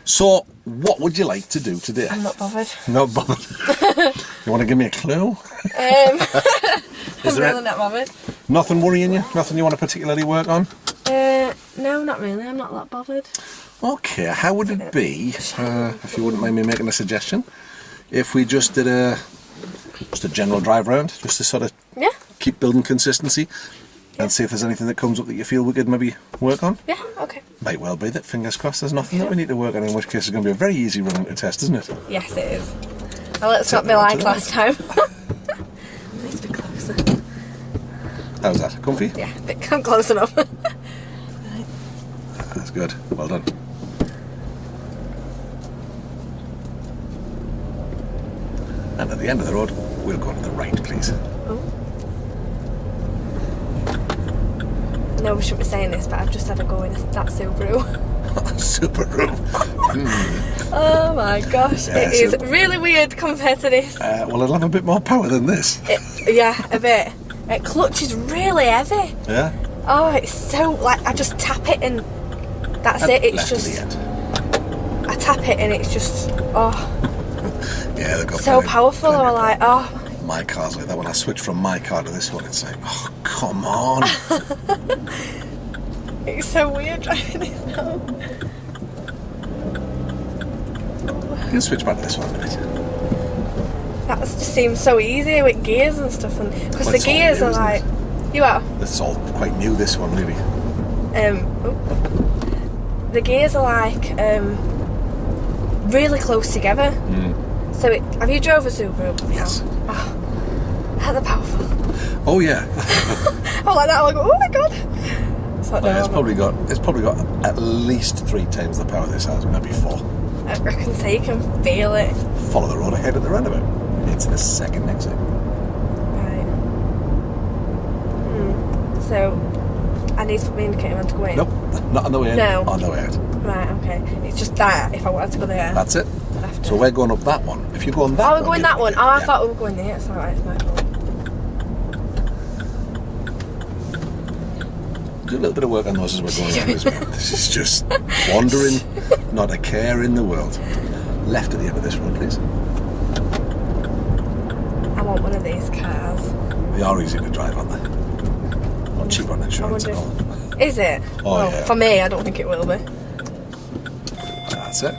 So, what would you like to do today? I'm not bothered. Not bothered. You want to give me a clue? I'm really not bothered. Nothing worrying you? Nothing you want to particularly work on? No, not really. I'm not that bothered. Okay, how would it be, if you wouldn't mind me making a suggestion, if we just did a general drive round, just to sort of keep building consistency and see if there's anything that comes up that you feel we could maybe work on? Yeah, okay. Might well be that, fingers crossed, there's nothing that we need to work on, in which case it's going to be a very easy running to test, isn't it? Yes, it is. Well, let's not be like last time. Needs to be closer. How's that? Comfy? Yeah, I'm close enough. That's good. Well done. And at the end of the road, we'll go to the right, please. Oh. No, we shouldn't be saying this, but I've just had a go in that Subaru. Subaru. Oh my gosh, it is really weird compared to this. Well, it'll have a bit more power than this. Yeah, a bit. It clutch is really heavy. Yeah? Oh, it's so, like, I just tap it and that's it. It's just, I tap it and it's just, yeah, they've got so powerful. I was like, oh. My car's like that. When I switch from my car to this one, it's like, oh, come on. It's so weird driving this now. You can switch back to this one in a minute. That just seems so easy with gears and stuff, and because the gears are like, you are. It's all quite new. This one, really. The gears are like really close together. So have you drove a Subaru? Yes. Oh, they're powerful. Oh yeah. I was like that. I was like, oh my god. So it's probably got at least 3 times the power this has, maybe 4. I can say you can feel it. Follow the road ahead at the roundabout. It's the second exit. Right. So I need to put my indicator on to go in. Nope, not on the way in. No. On the way out. Right. Okay. It's just that if I wanted to go there. That's it. So we're going up that one. If you go on that one. Oh, we're going that one. Oh, I thought we were going there. It's alright. It's my fault. Do a little bit of work on those as we're going around as well. This is just wandering, not a care in the world. Left at the end of this road, please. I want one of these cars. They are easy to drive, aren't they? Not cheap on insurance at all. Is it? Oh, well, yeah. For me, I don't think it will be. That's it.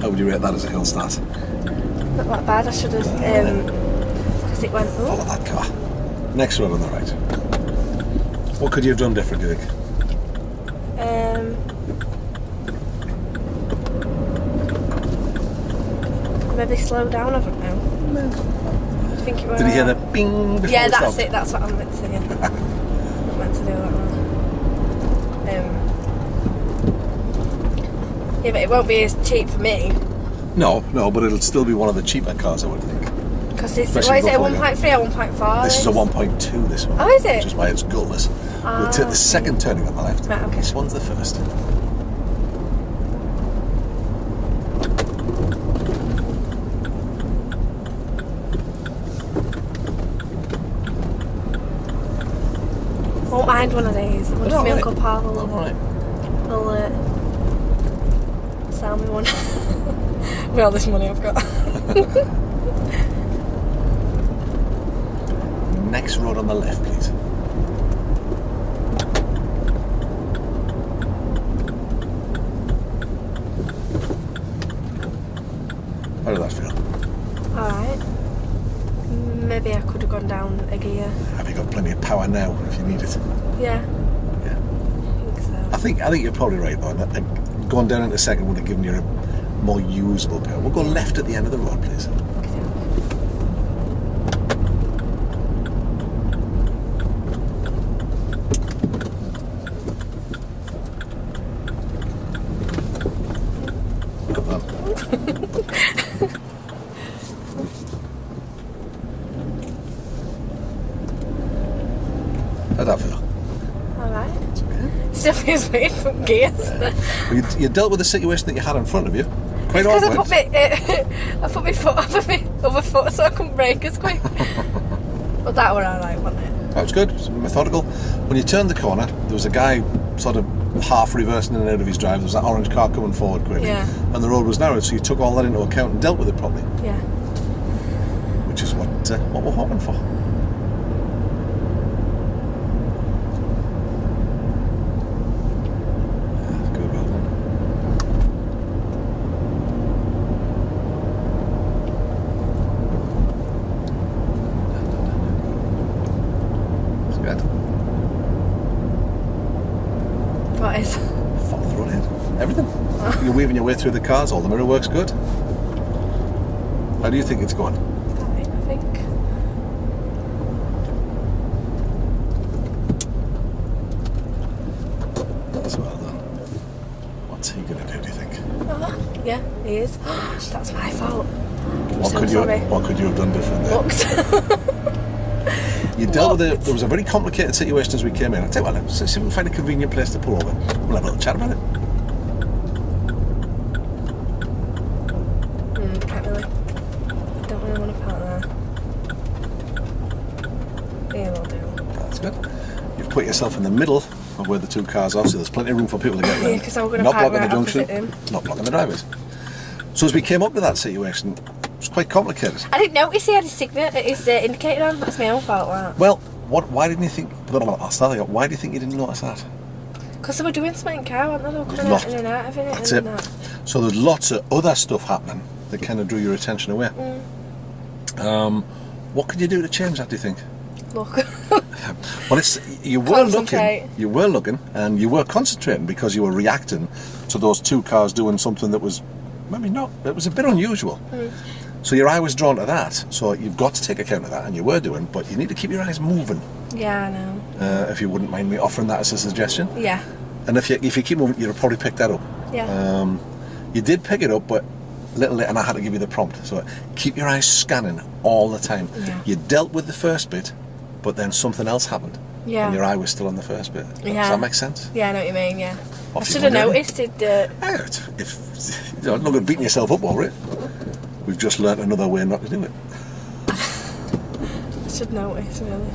How would you rate that as a hill start? Not that bad. I should have. Because it went. Follow that car. Next road on the right. What could you have done different, do you think? Maybe slow down. I don't know. No. I think it was. Did you hear the bing before Yeah, it that's stopped? it. That's what I'm meant to do. I'm meant to do that one. Yeah, but it won't be as cheap for me. No, but it'll still be one of the cheaper cars, I would think. Because this, what is it, a 1.3 or 1.4? This is a 1.2, this one. Oh, is it? Which is why it's gutless. We'll take the second turning on the left. Right, okay. This one's the first. Won't mind one of these. What if my Uncle Paul will sell me one? With all this money I've got. Next road on the left, please. How did that feel? Alright. Maybe I could have gone down a gear. Have you got plenty of power now if you need it? Yeah. Yeah. I think so. I think you're probably right though. Going down in a second would have given you a more usable power. We'll go left at the end of the road, please. How'd that feel? Alright. It's okay. Still feels weird from gears. Well, you dealt with the situation that you had in front of you. Quite Because awkward. I put my foot over my other foot so I couldn't brake as quick. But that were alright, wasn't it? That was good. It was methodical. When you turned the corner, there was a guy sort of half reversing in and out of his drive. There was that orange car coming forward quickly. Yeah. And the road was narrow, so you took all that into account and dealt with it properly. Yeah. Which is what we're hoping for. Good, well done. It's good. What is? Follow the road ahead. Everything. You're weaving your way through the cars, all the mirror work's good. How do you think it's going? Fine, I think. That's well done. What's he going to do, do you think? Yeah, he is. That's my fault. What could you have done different there? Looked. You dealt with it. There was a very complicated situation as we came in. I tell you what, let's see if we can find a convenient place to pull over. We'll have a little chat about it. Can't really. Don't really want to park there. Yeah, we'll do. That's good. You've put yourself in the middle of where the two cars are, so there's plenty of room for people to get around. Yeah, because I'm going to Not park blocking right the junction, opposite him. not blocking the driveways. So as we came up to that situation, it was quite complicated. I didn't notice he had his indicator on. That's my own fault, that. Well, why didn't you think... I'll start again. Why do you think you didn't notice that? Because they were doing something in car, weren't they? They were coming out in and out of it. That's and it. that. So there's lots of other stuff happening that kind of drew your attention away. What could you do to change that, do you think? Look. Well, you were looking and you were concentrating because you were reacting to those two cars doing something that was maybe not, it was a bit unusual. So your eye was drawn to that, so you've got to take account of that, and you were doing, but you need to keep your eyes moving. Yeah, I know. If you wouldn't mind me offering that as a suggestion. Yeah. And if you keep moving, you'll probably pick that up. Yeah. You did pick it up, but little late, and I had to give you the prompt. So keep your eyes scanning all the time. Yeah. You dealt with the first bit, but then something else happened. Yeah. And your eye was still on the first bit. Yeah. Does that make sense? Yeah, I know what you mean, yeah. Off I you should have go, really. noticed it. You're not going to beating yourself up over it. We've just learnt another way not to do it. I should notice, really.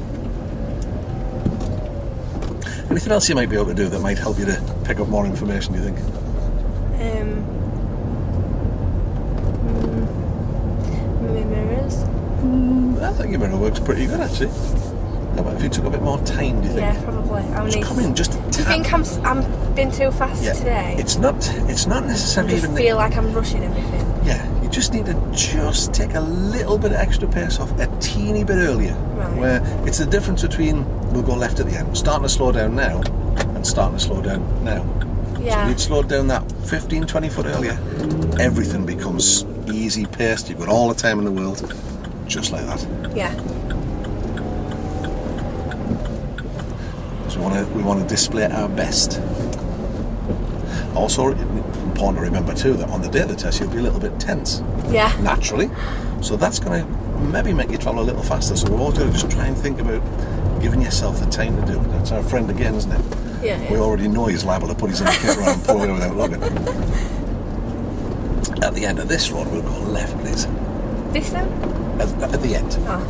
Anything else you might be able to do that might help you to pick up more information, do you think? Maybe mirrors. I think your mirror works pretty good, actually. How about if you took a bit more time, do you think? Yeah, probably. Just come in, just a Do you think I'm been too fast today? It's not necessarily I just even... feel like I'm rushing everything. Yeah, you just need to just take a little bit of extra pace off a teeny bit earlier. Right. Where it's the difference between we'll go left at the end, starting to slow down now and starting to slow down now. Yeah. So you'd slowed down that 15, 20 foot earlier, everything becomes easy paced, you've got all the time in the world, just like that. Yeah. So we want to display our best. Also, important to remember too that on the day of the test you'll be a little bit tense. Yeah. Naturally. So that's going to maybe make you travel a little faster. So we've always got to just try and think about giving yourself the time to do it. That's our friend again, isn't it? Yeah. We already know he's liable to put his indicator on and pull away without looking. At the end of this road, we'll go left, please. This then? At the end. Oh,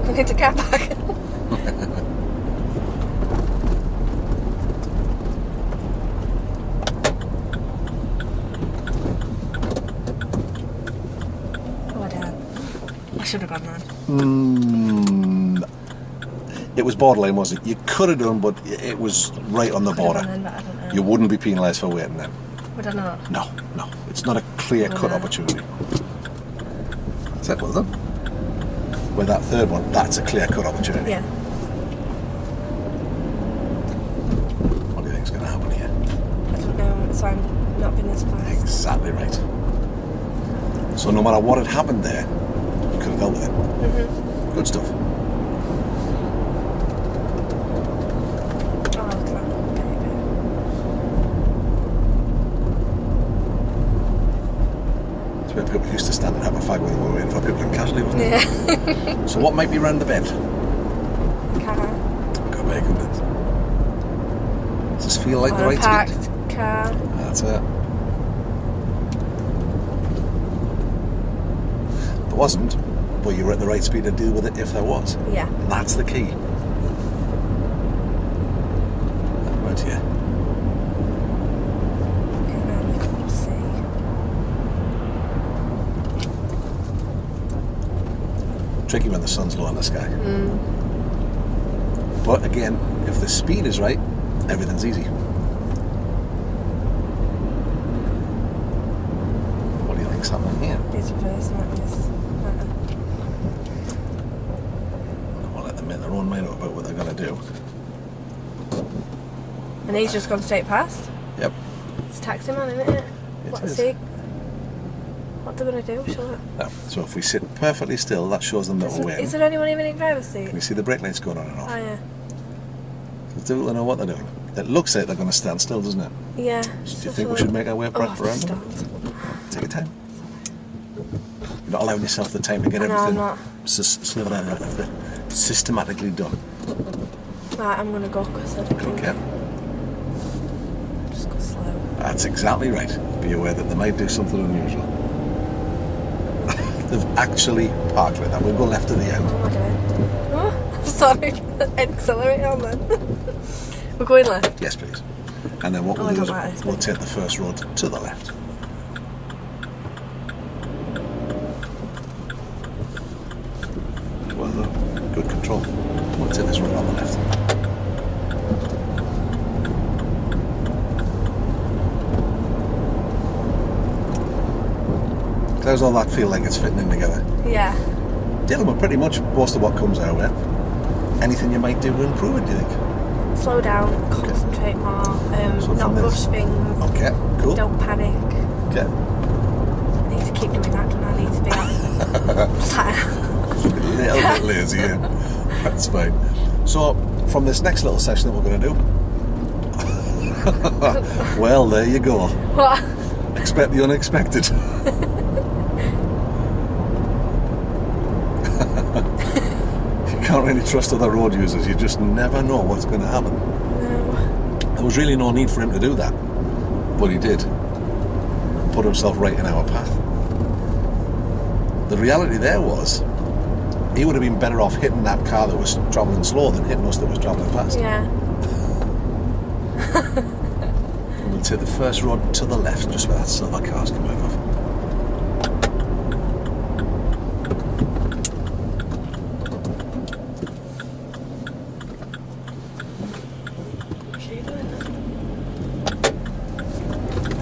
we're going to car park. I should have gone then. It was borderline, wasn't it? You could have done, but it was right on the border. Then, but I don't know. You wouldn't be penalised for waiting then. Would I not? No. It's not a clear-cut opportunity. That's it, well done. With that third one, that's a clear-cut opportunity. Yeah. What do you think's going to happen here? I don't know, so I'm not been as fast. Exactly right. So no matter what had happened there, you could have dealt with it. Mm-hmm. Good stuff. Oh, crap. It's where people used to stand and have a fag when they were waiting for people in casualty, wasn't it? Yeah. So what might be round the bend? Car. Go back and does this feel like the right parked speed? Car. That's it. There wasn't, but you were at the right speed to deal with it if there was. Yeah. That's the key. tricky when the sun's low in the sky. But again, if the speed is right, everything's easy. What do you think's happening here? It's reversing like this. I'll let them make their own mind up about what they're going to do. And he's just gone straight past? Yep. It's taxi man, isn't it? What's he? What they're going to do, sure. No. So if we sit perfectly still, that shows them that we're waiting. Is there anyone even in driver's seat? Can you see the brake lights going on and off? Oh, yeah. It's difficult to know what they're doing. It looks like they're going to stand still, doesn't it? Yeah. Do you think we should make our way back around them? Take your time. You're not allowing yourself the time to get everything systematically done. Right, I'm going to go because I don't think... Okay. Just go slow. That's exactly right. Be aware that they might do something unusual. They've actually parked right now. We'll go left to the end. What am I doing? Oh, sorry. Accelerate on then. We're going left? Yes, please. And then what we'll do is we'll take the first road to the left. Well done. Good control. We'll take this road on the left. How's all that feel like it's fitting in together? Yeah. Dealing with pretty much most of what comes our way. Anything you might do to improve it, do you think? Slow down, concentrate more, So not rush things. Okay, cool. Don't panic. Okay. I need to keep doing that, don't I? I need to be A little bit lazy, yeah. That's fine. So, from this next little session that we're going to do, well, there you go. What? Expect the unexpected. You can't really trust other road users. You just never know what's going to happen. No. There was really no need for him to do that, but he did. Put himself right in our path. The reality there was, he would have been better off hitting that car that was travelling slow than hitting us that was travelling fast. Yeah. And we'll take the first road to the left, just where that silver car's coming off. What are you doing?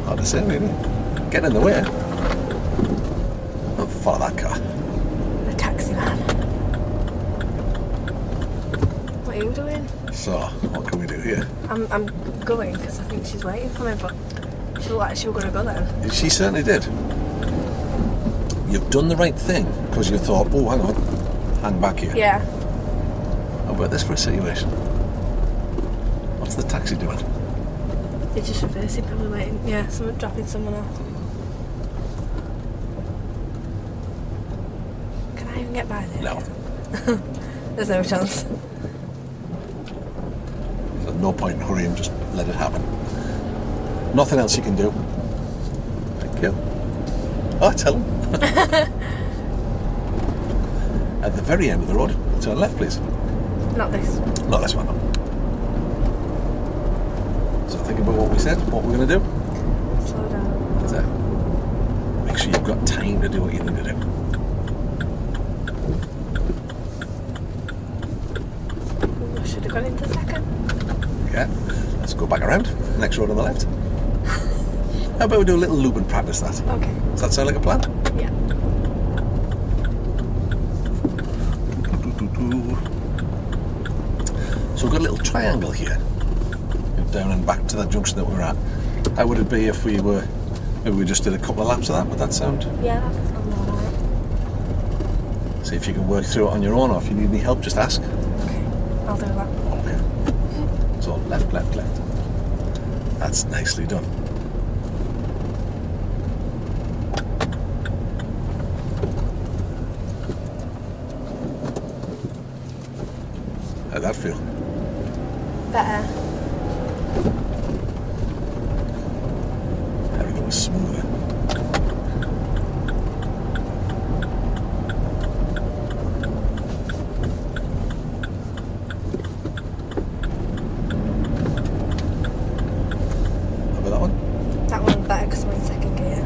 Hard to say, really. Get in the way. Don't follow that car. The taxi man. What are you doing? So, what can we do here? I'm going because I think she's waiting for me, but she looked like she was going to go then. She certainly did. You've done the right thing because you thought, oh, hang on, hang back here. Yeah. How about this for a situation? What's the taxi doing? They're just reversing, probably waiting. Yeah, someone dropping someone off. Can I even get by there? No. There's no chance. There's no point in hurrying, just let it happen. Nothing else you can do. Thank you. Oh, tell him. At the very end of the road, turn left, please. Not this. Not this one, no. So think about what we said, what we're going to do. Slow down. So, make sure you've got time to do what you need to do. Ooh, I should have gone into second. Yeah, let's go back around. Next road on the left. How about we do a little loop and practice that? Okay. Does that sound like a plan? Yeah. So we've got a little triangle here. Down and back to that junction that we were at. How would it be if we were, maybe we just did a couple of laps of that? Would that sound? Yeah, that sounds alright. See if you can work through it on your own, or if you need any help, just ask. Okay, I'll do that. Okay. So left, left, left. That's nicely done. How'd that feel? Better. Everything was smoother. How about that one? That one's better because we're in second gear.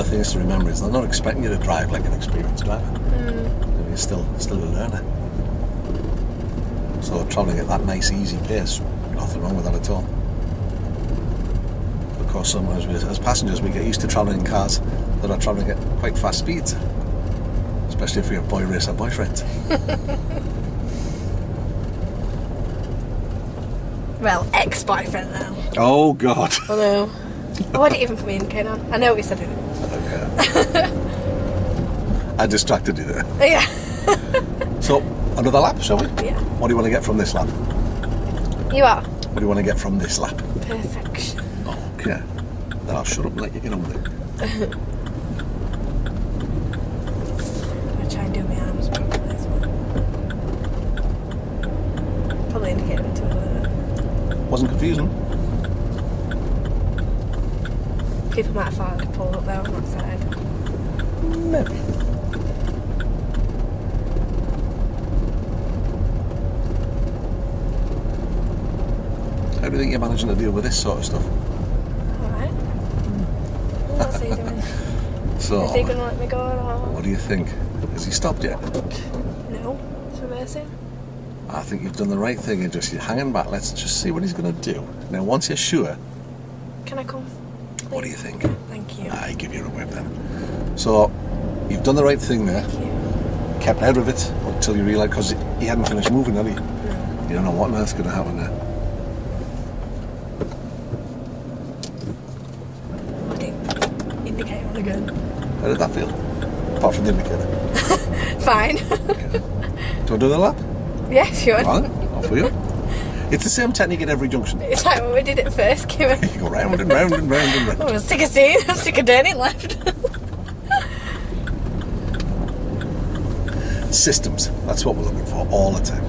things to remember is they're not expecting you to drive like an experienced driver. You're still a learner. So travelling at that nice, easy pace, nothing wrong with that at all. Of course, sometimes as passengers we get used to travelling in cars that are travelling at quite fast speeds, especially if we have boy racer boyfriends. Well, ex-boyfriend now. Oh God! I know. Oh, I didn't even communicate on. I know we said it. Okay. I distracted you there. Yeah. So, another lap, shall we? Yeah. What do you want to get from this lap? You are. What do you want to get from this lap? Perfection. Okay. Then I'll shut up and let you get on with it. I'm going to try and do my arms properly as well. Probably indicate them too a little bit. Wasn't confusing. People might have thought I could pull up there on that side. Maybe. How do you think you're managing to deal with this sort of stuff? Alright. What's he doing? So, Is he going to let me go or? what do you think? Has he stopped yet? No. It's reversing. I think you've done the right thing and you're hanging back. Let's just see what he's going to do. Now, once you're sure, Can I come? Please? what do you think? Thank you. I give you a whip then. So, you've done the right thing there. Thank you. Kept out of it until you realised, because he hadn't finished moving, had he? No. You don't know what on earth's going to happen there. I didn't indicate on again. How did that feel? Apart from the indicator. Fine. Okay. Do you want to do the lap? Yeah, sure. Well, off we go. It's the same technique at every junction. It's like when we did it first, Kim. You go round and round and round and round. Oh, I'm sick of seeing. I'm sick of turning left. Systems. That's what we're looking for all the time.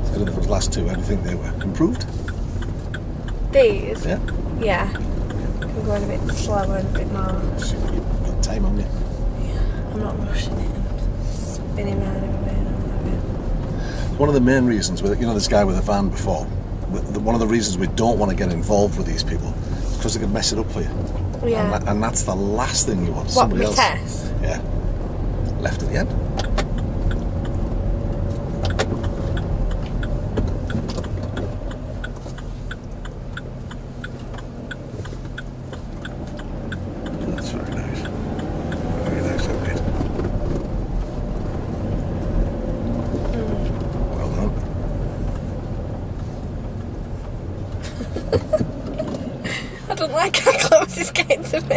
So those last two, how do you think they were? Improved? These? Yeah? Yeah. I'm going a bit slower and a bit more. So you've got time on you. Yeah. I'm not rushing it and spinning around everywhere and all that. One of the main reasons, this guy with a van before, one of the reasons we don't want to get involved with these people is because they could mess it up for you. Yeah. And that's the last thing you want. What, Somebody me else. test? Yeah. Left at the end. That's very nice. Very nice indeed. Well done. I don't like how close it's getting to me.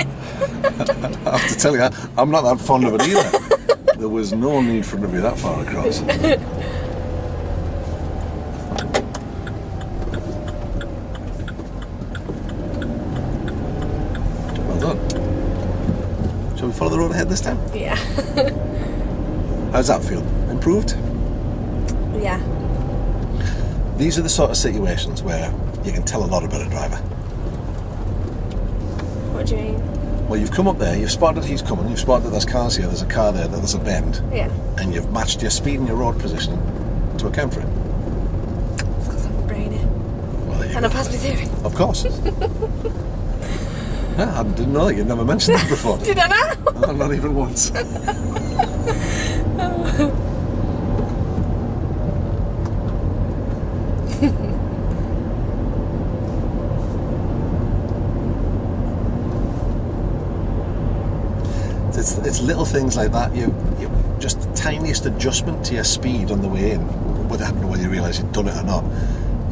I have to tell you, I'm not that fond of it either. There was no need for it to be that far across. Well done. Shall we follow the road ahead this time? Yeah. How's that feel? Improved? Yeah. These are the sort of situations where you can tell a lot about a driver. What do you mean? Well, you've come up there, you've spotted he's coming, you've spotted there's cars here, there's a car there, there's a bend, Yeah. and you've matched your speed and your road positioning to account for it. It's because I'm brainy. Well, there you And go. I passed my theory. Of course. Yeah, I didn't know that. You'd never mentioned that before. Did I not? No, not even once. It's little things like that. You just the tiniest adjustment to your speed on the way in, whether you realise you'd done it or not.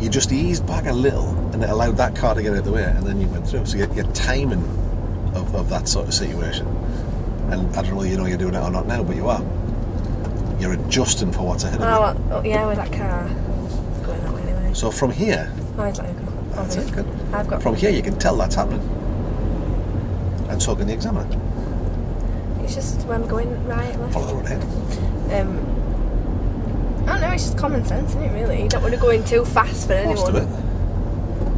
You just eased back a little, and it allowed that car to get out of the way, and then you went through. So your timing of that sort of situation, and I don't know whether you know you're doing it or not now, but you are. You're adjusting for what's ahead of you. Oh, yeah, with that car. It's going that way anyway. So from here, Oh, he's letting go. that's it. Good. I've got. From here, you can tell that's happening, and so can the examiner. It's just when I'm going right, left. Follow the road ahead. I don't know, it's just common sense, isn't it, really? You don't want to go in too fast for anyone. Most of it.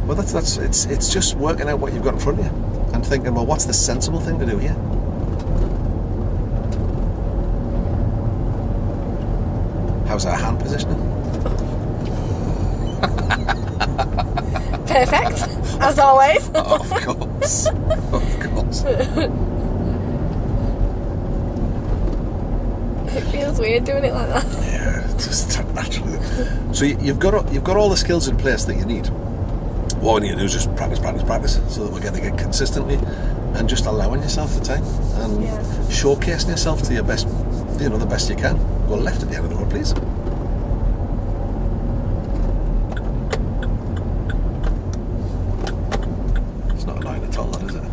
Well, it's just working out what you've got in front of you and thinking, well, what's the sensible thing to do here? How's our hand positioning? Perfect, as always. Of course. Of course. It feels weird doing it like that. Yeah, it's just naturally. So you've got all the skills in place that you need. What we need to do is just practice, so that we're getting it consistently, and just allowing yourself the time and showcasing yourself to your best, the best you can. Go left at the end of the road, please. It's not a line at all, that is it?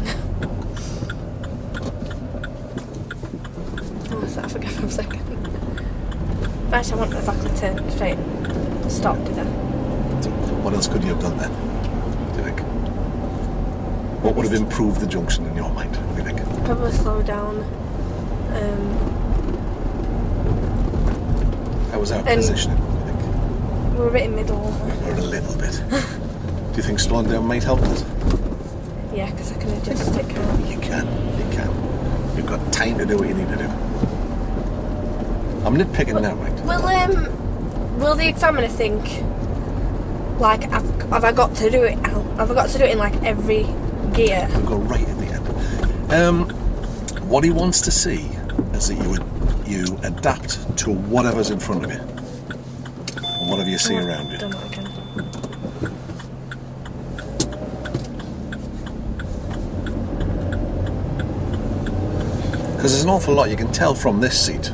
Oh, so I forgot for a second. Actually, I want exactly to straight stop, did I? So what else could you have done then, do you think? What would have improved the junction in your mind, what do you think? Probably slow down. How was our positioning, what do you think? We're a bit in middle, weren't we? We're a little bit. Do you think slowing down might help us? Yeah, because I can adjust it, can't I? You can. You've got time to do what you need to do. I'm nitpicking now, right? Will the examiner think, like, have I got to do it? Have I got to do it in like every gear? We'll go right at the end. What he wants to see is that you adapt to whatever's in front of you, and whatever you see around you. Done that again. Because there's an awful lot you can tell from this seat.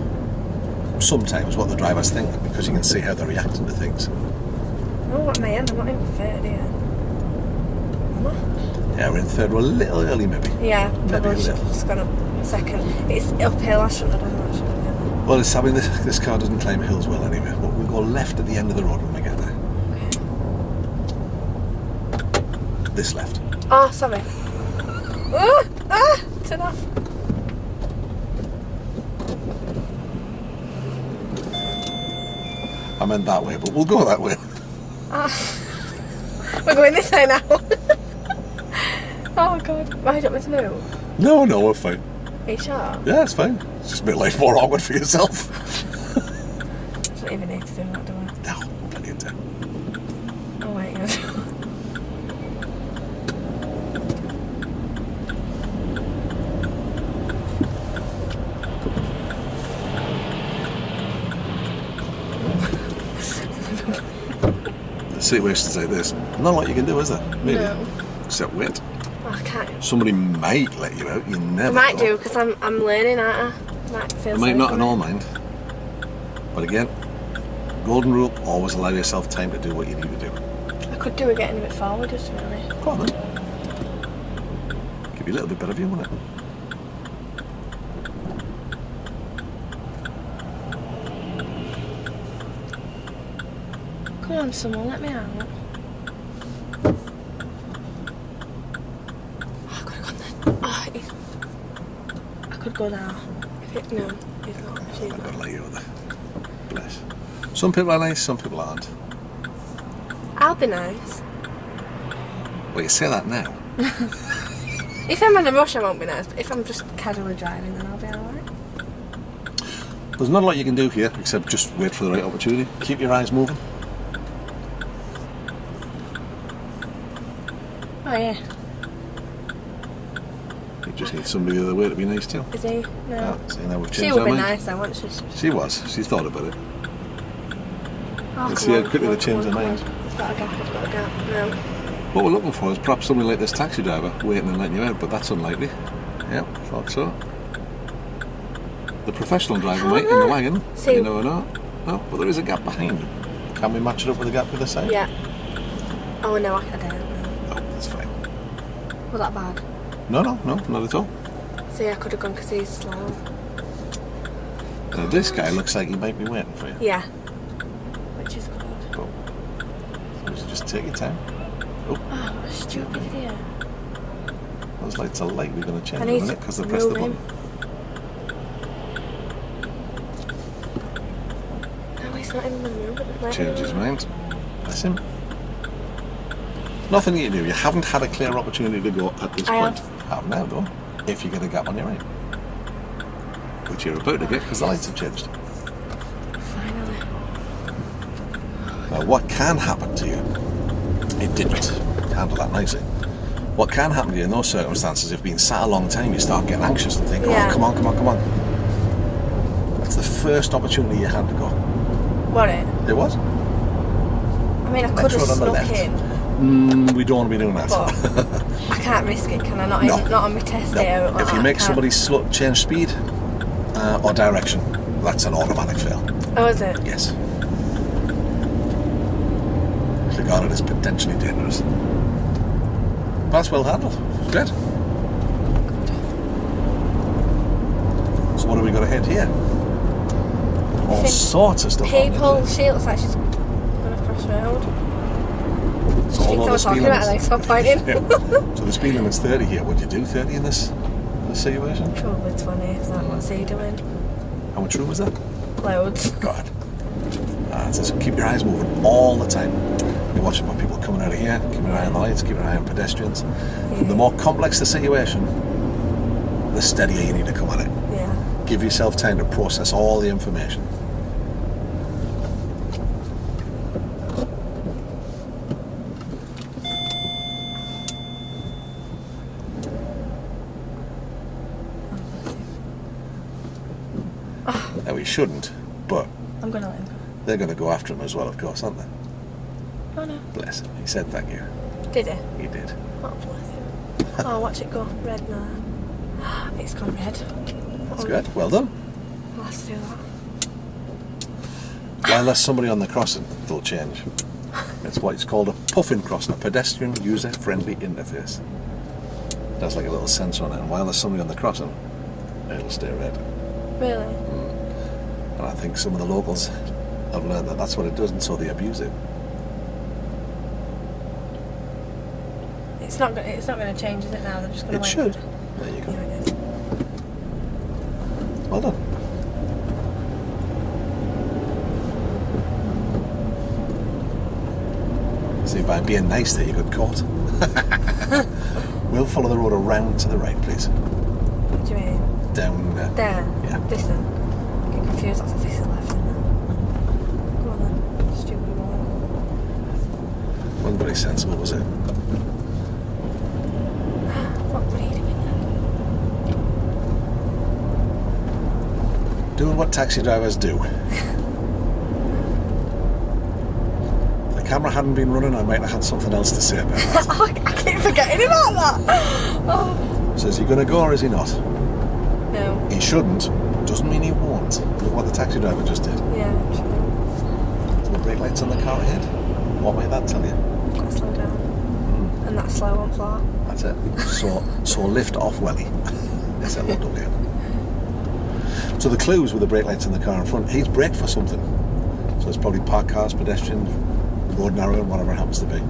Sometimes what the driver's thinking, because you can see how they're reacting to things. Oh, what am I in? I'm not in third yet. Am I? Yeah, we're in third. We're a little early, maybe. Yeah, Maybe probably a should little. have just gone up a second. It's uphill, I shouldn't have done that, should I? Well, it's, I mean, this car doesn't climb hills well anyway, but we'll go left at the end of the road when we get there. Okay. This left. Oh, sorry. Turn off. I meant that way, but we'll go that way. We're going this way now. Oh god. Why do you want me to move? No, we're fine. Are you sure? Yeah, it's fine. It's just make life more awkward for yourself. I don't even need to do that, do I? No, plenty of time. Oh wait, yeah. Situations like this, not a lot you can do, is there? Maybe. No. Except wait. Oh, I can't. Somebody might let you out. You never. I might know. do because I'm learning, aren't I? Might feel. I might sorry not for in me. all mind. But again, golden rule: always allow yourself time to do what you need to do. I could do it getting a bit forward, just to be honest. Go on then. Give you a little bit better view, wouldn't it? Come on, someone, let me out. Oh, I could have gone there. Oh, I could go now. No, he's not. She's I'm not. gonna let you over. Bless. Some people are nice, some people aren't. I'll be nice. Well, you say that now. If I'm in a rush, I won't be nice. But if I'm just casually driving, then I'll be alright. There's not a lot you can do here except just wait for the right opportunity. Keep your eyes moving. Oh yeah. You just need somebody the other way to be nice to. Is he? No. Ah, see, now we've She changed would our be mind. nice, I want she. She was. She thought about it. Oh, Let's come see how on, quickly come they on, change come their on, mind. come on. It's got a gap, it's got a gap. No. What we're looking for is perhaps somebody like this taxi driver waiting and letting you out, but that's unlikely. Yep, thought so. The professional driver might in the wagon, See- you never know. No, but there is a gap behind him. Can we match it up with the gap with the side? Yeah. Oh no, I don't know. Oh, that's fine. Was that bad? No, not at all. See, I could have gone because he's slow. Now this guy looks like he might be waiting for you. Yeah. Which is good. Cool. So just take your time. Oh, what a stupid idiot. Those lights are likely going to change I in a need minute to because they pressed the move button. No, he's not even moving. Change his mind. Bless him. Nothing you can do. You haven't had a clear opportunity to go at this I point. Have now though, if you get a gap on your right. Which you're about to get because the lights have changed. Finally. Now what can happen to you, it didn't. handle that nicely. What can happen to you in those circumstances, if you've been sat a long time, you start getting anxious and think, oh, come on. That's the first opportunity you had to go. Was it? It was. I mean, I could have snuck in. We don't want to be doing that. But I can't risk it, can I? Not on my test day. If you make somebody change speed or direction, that's an automatic fail. Oh, is it? Yes. It's regarded as potentially dangerous. But that's well handled. It's great. So what have we got ahead here? All sorts of stuff. People, she looks like she's going to cross the road. So all the speed limits. So the speed limit's 30 here. Would you do 30 in this situation? Probably 20. Is that what's he doing? How much room is that? Loads. God. So keep your eyes moving all the time. You're watching for people coming out of here, keep your eye on the lights, keep your eye on pedestrians. Yeah. The more complex the situation, the steadier you need to come at it. Yeah. Give yourself time to process all the information. Now we shouldn't, but I'm going to let him go. They're going to go after him as well, of course, aren't they? Oh no. Bless him. He said thank you. Did he? He did. Oh, bless him. Oh, watch it go. Red now. It's gone red. That's good. Well done. I'll have to do that. While there's somebody on the crossing, they'll change. It's what it's called a puffin crossing, a pedestrian user-friendly interface. That's like a little sensor on it, and while there's somebody on the crossing, it'll stay red. Really? And I think some of the locals have learned that that's what it does, and so they abuse it. It's not going to change, is it now? They're just going to wait. It should. There you go. Yeah, it is. Well done. See, by being nice there, you got caught. We'll follow the road around to the right, please. What do you mean? Down there. There? Yeah. This then? I get confused, that's a this and left, isn't it? Go on then. Stupid one. Wasn't very sensible, was it? What were you doing then? Doing what taxi drivers do. If the camera hadn't been running, I might have had something else to say about that. I keep forgetting about that. Oh. So is he going to go or is he not? No. He shouldn't. Doesn't mean he won't. Look what the taxi driver just did. Yeah, true. So the brake lights on the car ahead. What might that tell you? Got to slow down. And that's slow on flat. That's it. So lift off welly. SLOW. So the clues with the brake lights in the car in front, he's braked for something. So it's probably parked cars, pedestrians, road narrowing, whatever it happens to be.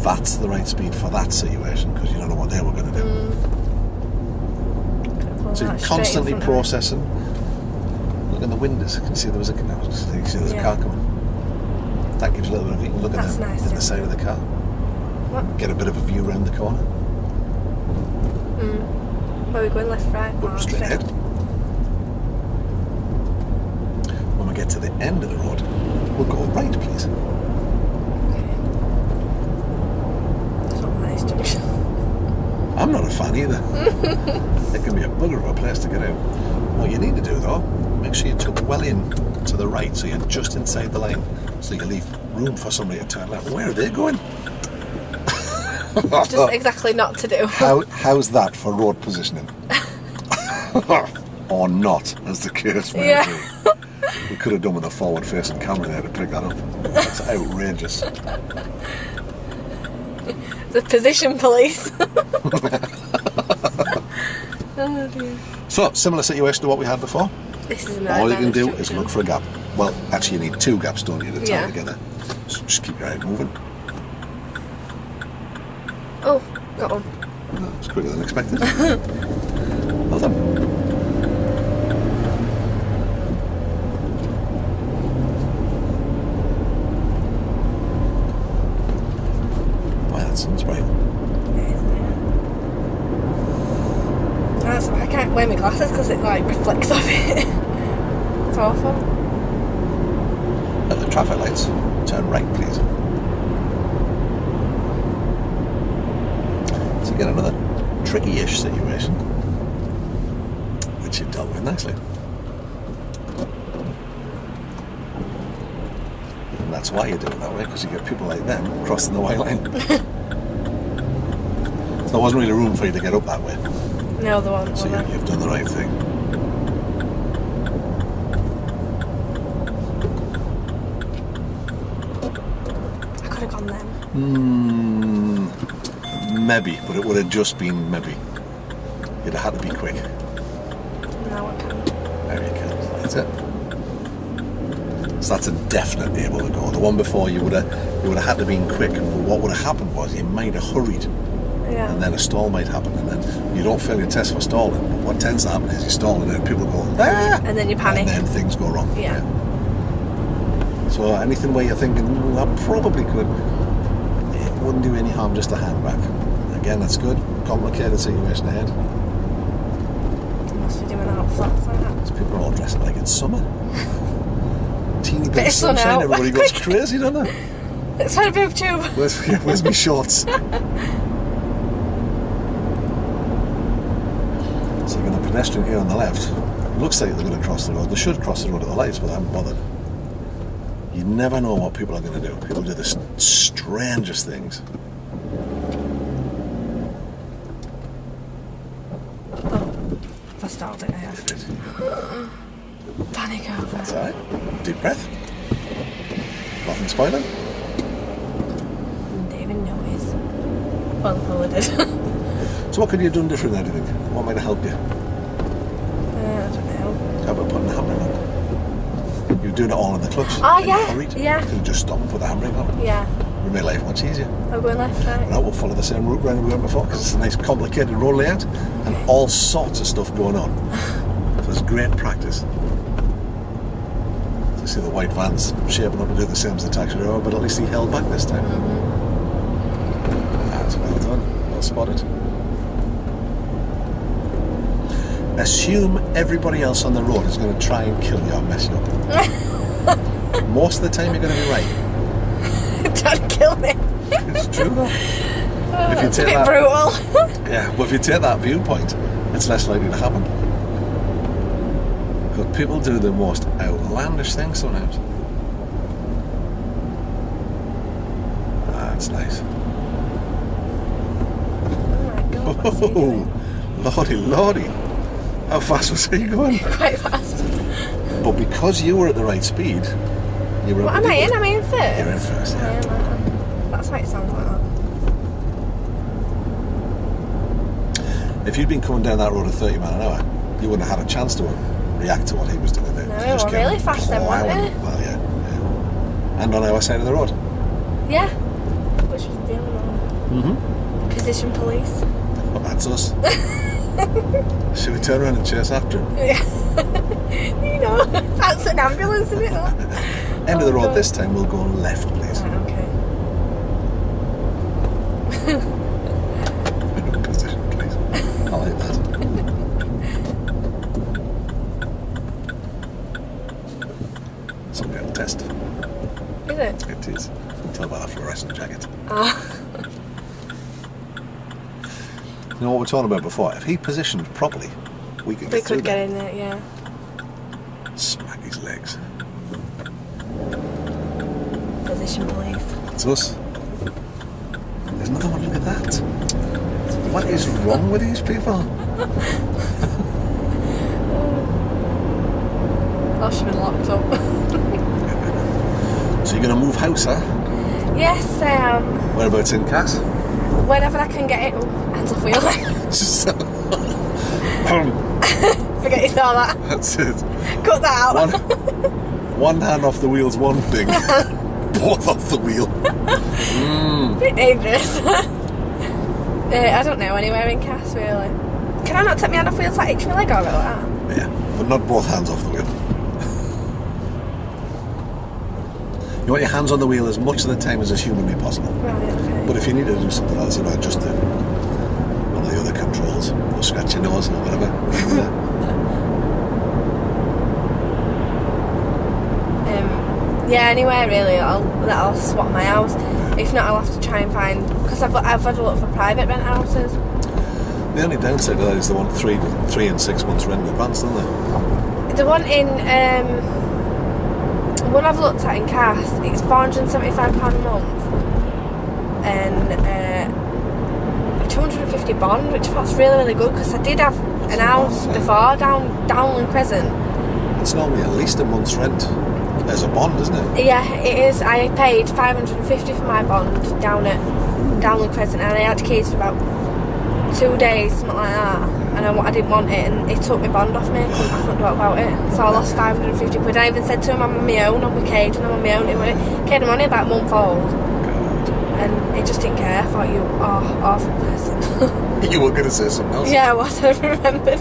That's the right speed for that situation because you don't know what they were going to do. So you're constantly processing. Look in the windows. Can you see there was a car? You see there's a car coming. That gives you a little bit of, you can look in the side of the car. What? Get a bit of a view around the corner. Where are we going, left, right? Go straight ahead. When we get to the end of the road, we'll go right, please. Okay. It's not a nice junction. I'm not a fan either. It can be a bugger of a place to get out. What you need to do though, make sure you tuck well in to the right so you're just inside the lane so you leave room for somebody to turn left. Where are they going? Just exactly not to do. How's that for road positioning? Or not, as the case may be. We could have done with a forward-facing camera there to pick that up. That's outrageous. The position police. Oh dear. So, similar situation to what we had before. This is all you can do is look for a gap. Well, actually you need two gaps, don't you, to tie together. So just keep your eye moving. Oh, got one. That was quicker than expected. Well done. Wow, that sun's bright. That's why I can't wear my glasses because it like reflects off it. It's awful. At the traffic lights, turn right, please. So you get another tricky-ish situation, which you've dealt with nicely. And that's why you do it that way, because you get people like them crossing the white line. So there wasn't really room for you to get up that way. No, there wasn't. So you've done the right thing. I could have gone then. Maybe, but it would have just been maybe. You'd have had to be quick. No, I can't. There you go. That's it. So that's a definite able to go. The one before you would have had to been quick. But what would have happened was you might have hurried. Yeah. And then a stall might happen, and then you don't fail your test for stalling. But what tends to happen is you stall, and then people go, ah! And then you panic. And then things go wrong. Yeah. So anything where you're thinking, I probably could, it wouldn't do any harm just to hand back. Again, that's good. Complicated situation ahead. You must be doing out flats like that. Because people are all dressing like it's summer. Teeny bit Bit of of sun sunshine, out. everybody goes crazy, don't they? Let's find a boob tube. Where's my shorts? So you've got a pedestrian here on the left. It looks like they're going to cross the road. They should cross the road at the lights, but I haven't bothered. You never know what people are going to do. People do the strangest things. Oh, I stalled it, I have. You did. Panic over. That's alright. Deep breath. Nothing spoiling. Didn't even notice. Well, I probably did. So what could you have done different then, do you think? What might have helped you? I don't know. How about putting the handbrake on? You were doing it all in the clutch. Oh, and yeah, you hurried. yeah. You could have just stopped and put the handbrake on. Yeah. It made life much easier. I'm going left, right. Now we'll follow the same route round we went before, because it's a nice complicated road layout and all sorts of stuff going on. So it's great practice. So you see the white van's shaping up to do the same as the taxi driver, but at least he held back this time. That's well done. Well spotted. Assume everybody else on the road is going to try and kill you or mess you up. Most of the time you're going to be right. Don't kill me. It's true though. If you It's a take bit that, brutal. yeah, but if you take that viewpoint, it's less likely to happen. Because people do the most outlandish things sometimes. That's nice. Oh my god. What's he doing? Lordy, lordy. How fast was he going? Quite fast. But because you were at the right speed, you were. What am I in? Am I in first? You're in first, I yeah. am. That's why it sounds like that. If you'd been coming down that road at 30 miles an hour, you wouldn't have had a chance to react to what he was doing there. No, You just we're kept really fast then, weren't plowing. we? Well, yeah. And on our side of the road. Yeah. Which was the other one. Position police. Well, that's us. Should we turn around and chase after him? Yeah. You know, that's an ambulance, isn't it? End of the road God. this time, we'll go left, please. Right, okay. Position, please. I like that. Something on the test. Is it? It is. Tell about that fluorescent jacket. Oh. You know what we were talking about before? If he positioned properly, we could We get through could get there. in there, yeah. Smack his legs. Position police. That's us. There's another one, look at that. What is wrong with these people? I should have been locked up. So you're going to move house, huh? Yes, Whereabouts in Cass? whenever I can get it. Oh, hands off wheel. Forget you saw that. That's it. Cut that out. One hand off the wheel's one thing. Both off the wheel. Bit dangerous. I don't know anywhere in Cass really. Can I not take my hand off wheel to like itch my leg or like that? Yeah, but not both hands off the wheel. You want your hands on the wheel as much of the time as is humanly possible. Right, okay. But if you need to do something else, just one of the other controls, or scratch your nose or whatever. Yeah, anywhere really. That'll swap my house. If not, I'll have to try try and find, because I've had a look for private rent houses. The only downside to that is they want 3 and 6 months rent in advance, don't they? The one in one I've looked at in Cass, it's £475 a month and 250 bond, which I thought's really, really good, because I did have an house before Downland Crescent. It's normally at least a month's rent as a bond, isn't it? Yeah, it is. I paid £550 for my bond down at Downland Crescent, and I had keys for about 2 days, something like that, and I didn't want it, and it took my bond off me. I couldn't do it about it, so I lost £550. I even said to him, I'm on my own, I'm with Cade, and I'm on my own. Cade, I'm only about a month old, and he just didn't care. I thought, you awful person. You were going to say something else? Yeah, I was. I remembered.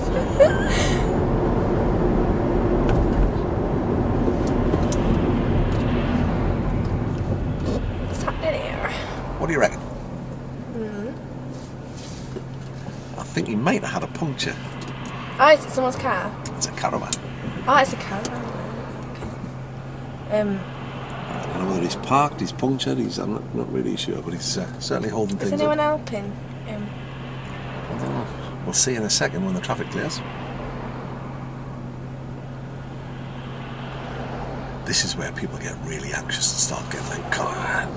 What's happening here? What do you reckon? I think he might have had a puncture. Oh, is it someone's car? It's a caravan. Oh, it's a caravan. Okay. I don't know whether he's parked, he's punctured, I'm not really sure, but he's certainly holding things Is anyone up. helping him? I don't know. We'll see in a second when the traffic clears. This is where people get really anxious and start getting like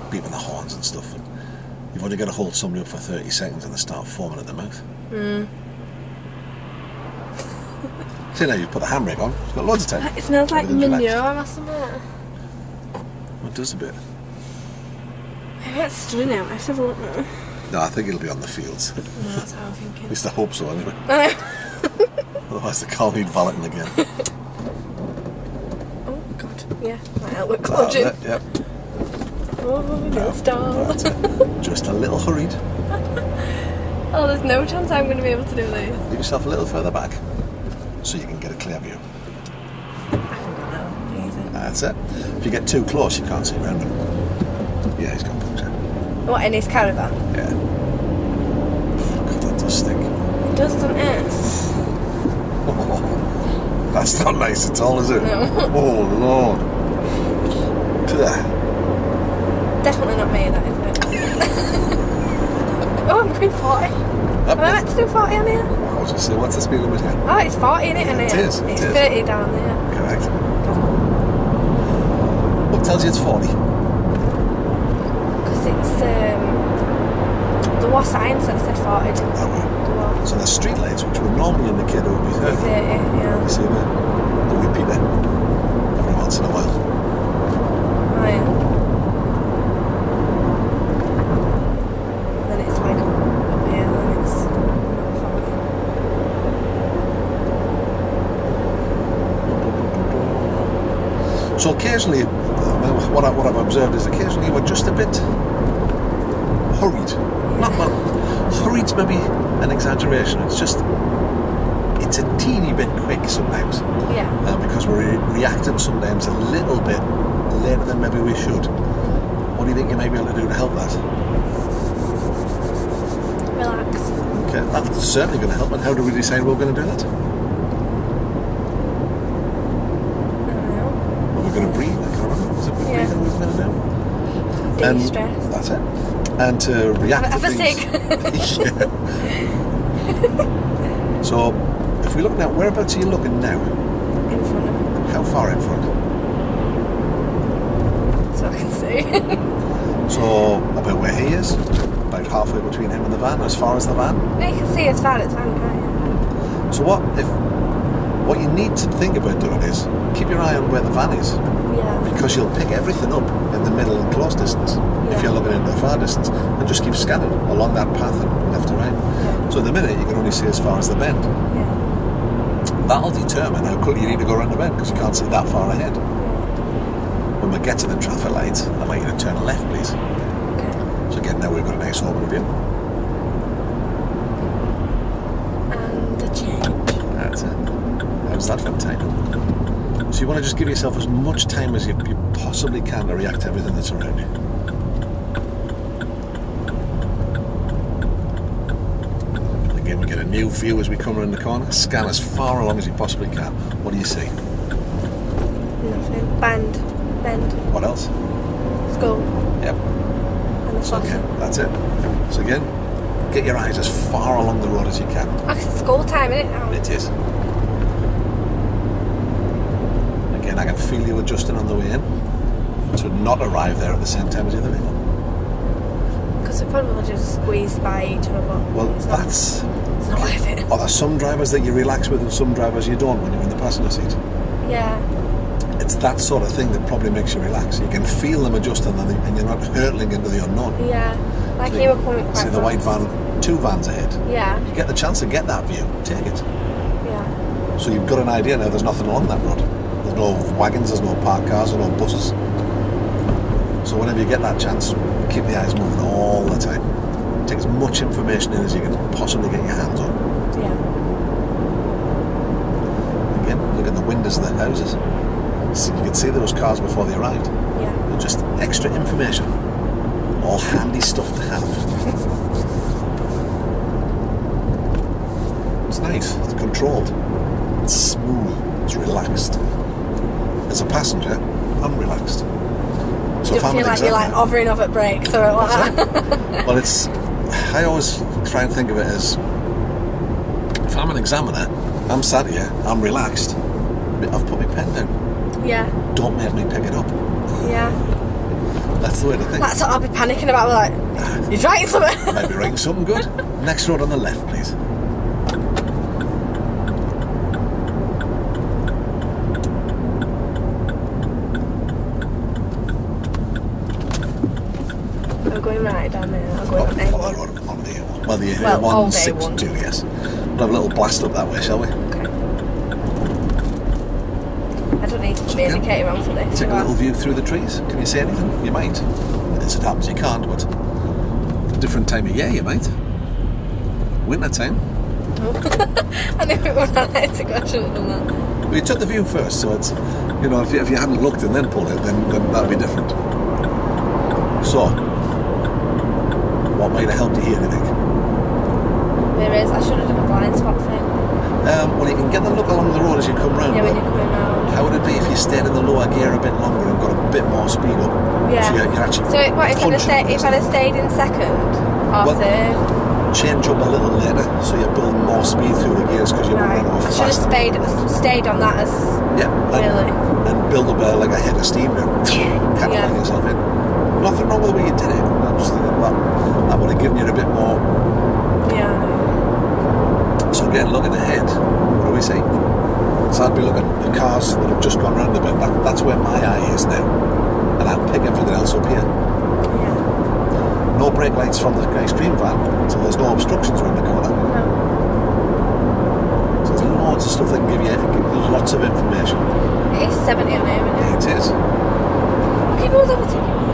beeping the horns and stuff. And you've only got to hold somebody up for 30 seconds and they start foaming at the mouth. See now you've put the handbrake on, it's got loads of time. It smells like manure, I must admit. It does a bit. Maybe it's stunning out. Let's have a look now. No, I think it'll be on the fields. No, that's how I'm At thinking. least I hope so anyway. I know. Otherwise the car need valeting again. Oh, God. Yeah, might help with clutching. Yep. Oh, no stall. That's it. Just a little hurried. Oh, there's no chance I'm going to be able to do this. Leave yourself a little further back so you can get a clear view. I haven't got no. Easy. That's it. If you get too close, you can't see around him. Yeah, he's got puncture. What, in his caravan? Yeah. God, that does stink. It does, doesn't it? That's not nice at all, is it? No. Oh, Lord. Definitely not me, that isn't it? Oh, I'm going 40. Am I meant to do 40 on here? I was just saying, what's the speed limit here? Oh, it's 40 in it, isn't it? It is. It's 30 down there. Correct. What tells you it's 40? Because it's, there was signs that said 40. That way. So the street lights, which would normally indicate it would be 30. 30, yeah. You see the repeater every once in a while. Oh, yeah. And then it's like up here, and then it's not 40. So occasionally, what I've observed is occasionally we're just a bit hurried. Not hurried's maybe an exaggeration. It's a teeny bit quick sometimes. Yeah. Because we're reacting sometimes a little bit later than maybe we should. What do you think you may be able to do to help that? Relax. Okay, that's certainly going to help. And how do we decide we're going to do that? I don't know. We're going to breathe. I can't remember. Is it breathing we're going to do? De-stress. That's it. And to react Have to a things. cig. So, if we look now, whereabouts are you looking now? In front of him, How far in front? so I can see. So, about where he is, about halfway between him and the van, as far as the van. No, you can see it's van, can't you? So what you need to think about doing is keep your eye on where the van is, Yeah. because you'll pick everything up in the middle and close distance if you're looking into the far distance, and just keep scanning along that path and left to right. Yeah. So at the minute you can only see as far as the bend. Yeah. That'll determine how quickly you need to go around the bend, because you can't see that far ahead. When we get to the traffic light, I'd like you to turn left, please. Okay. So again, now we've got a nice open view. And the change. That's it. How's that for time? So you want to just give yourself as much time as you possibly can to react to everything that's around you. Again, we get a new view as we come around the corner. Scan as far along as you possibly can. What do you see? Nothing. Bend. What else? Skull. Yep. And this one. Okay, that's it. So again, get your eyes as far along the road as you can. It's school time, isn't it now? It is. Again, I can feel you adjusting on the way in to not arrive there at the same time as the other vehicle. Because we probably just squeezed by each other, but Well, it's not worth it. Are there some drivers that you relax with and some drivers you don't when you're in the passenger seat? Yeah. It's that sort of thing that probably makes you relax. You can feel them adjusting and you're not hurtling into the unknown. Yeah. Like you were coming quite See the white fast. van, 2 vans ahead. Yeah. You get the chance to get that view, take it. Yeah. So you've got an idea now there's nothing along that road. There's no wagons, there's no parked cars, there's no buses. So whenever you get that chance, keep the eyes moving all the time. Take as much information in as you can possibly get your hands on. Yeah. Again, look at the windows of the houses. So you can see those cars before they arrived. Yeah. They're just extra information. All handy stuff to have. It's nice, it's controlled, it's smooth, it's relaxed. As a passenger, I'm relaxed. So You feel like you're like hovering off at brakes or like that. Well, I always try and think of it as, if I'm an examiner, I'm sat here, I'm relaxed, I've put my pen down. Yeah. Don't make me pick it up. Yeah. That's the way to think. That's what I'll be panicking about. Like, you're writing something. Might be writing something good. Next road on the left, please. I'm going right down there. I'm going on A1. On the A1. Well, the Well, old A162, A1. yes. We'll have a little blast up that way, shall we? Okay. I don't need to be indicator on for this. Take a little view through the trees. Can you see anything? You might. As it happens, you can't, but different time of year, you might. Winter time. I knew it was on there to go. I should have done that. But you took the view first, so it's, you know, if you hadn't looked and then pulled it, then that'd be different. So, what might have helped you here, do you think? There is. I should have done a blind spot thing. Well, you can get the look along the road as you come round. Yeah, when you're coming round. How would it be if you stayed in the lower gear a bit longer and got a bit more speed up? Yeah. So you're actually So what if I'd have stayed in second or third? Change up a little later, so you're building more speed through the gears because you're running off I should fast. have stayed on that as really. And build up like a head of steam now. Catapult yourself in. Nothing wrong with the way you did it. I'm just thinking that would have given you a bit more. Yeah. So again, looking ahead, what do we see? So I'd be looking at the cars that have just gone round the bend. That's where my eye is now, and I'd pick everything else up here. No brake lights from the ice cream van, so there's no obstructions around the corner. No. So there's loads of stuff that can give you lots of information. It is 70 on here, isn't it? It is. Keep all overtaking me.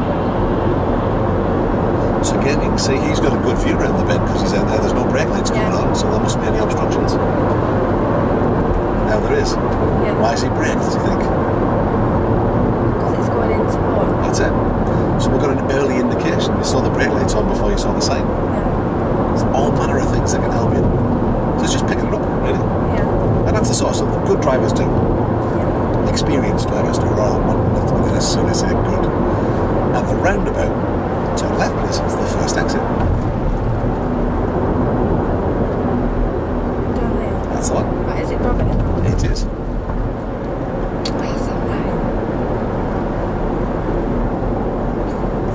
So again, you can see he's got a good view around the bend because he's out there. There's no brake lights going on, so there mustn't be any obstructions. Now there is. Yeah. Why is he braked, do you think? Because it's going into one. That's it. So we've got an early indication. You saw the brake lights on before you saw the sign. Yeah. There's all manner of things that can help you. So it's just picking it up, really. Yeah. And that's the sort of stuff that good drivers do. Yeah. Experienced drivers do. Not necessarily say good. At the roundabout, turn left, please. It's the first exit. Down there. That's the one. What, is it Robin? It is. Where's that line?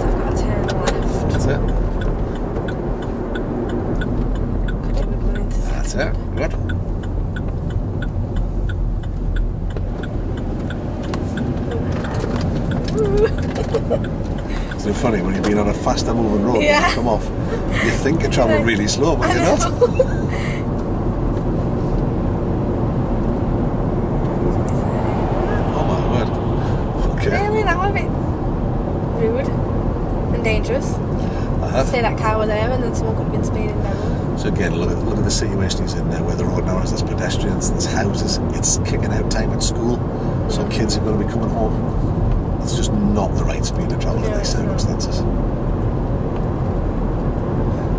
So I've got to turn left. That's it. We're going into That's it. Good. It's so funny when you've been on a faster moving road and you come off. You think you're travelling really slow, but you're not. Oh my word. Okay. Really? That would be rude and dangerous. Say that car were there and then someone could have been speeding down. So again, look at the situation he's in now, where the road now is, there's pedestrians, there's houses, it's kicking out time at school, so kids are going to be coming home. It's just not the right speed to travel in these circumstances.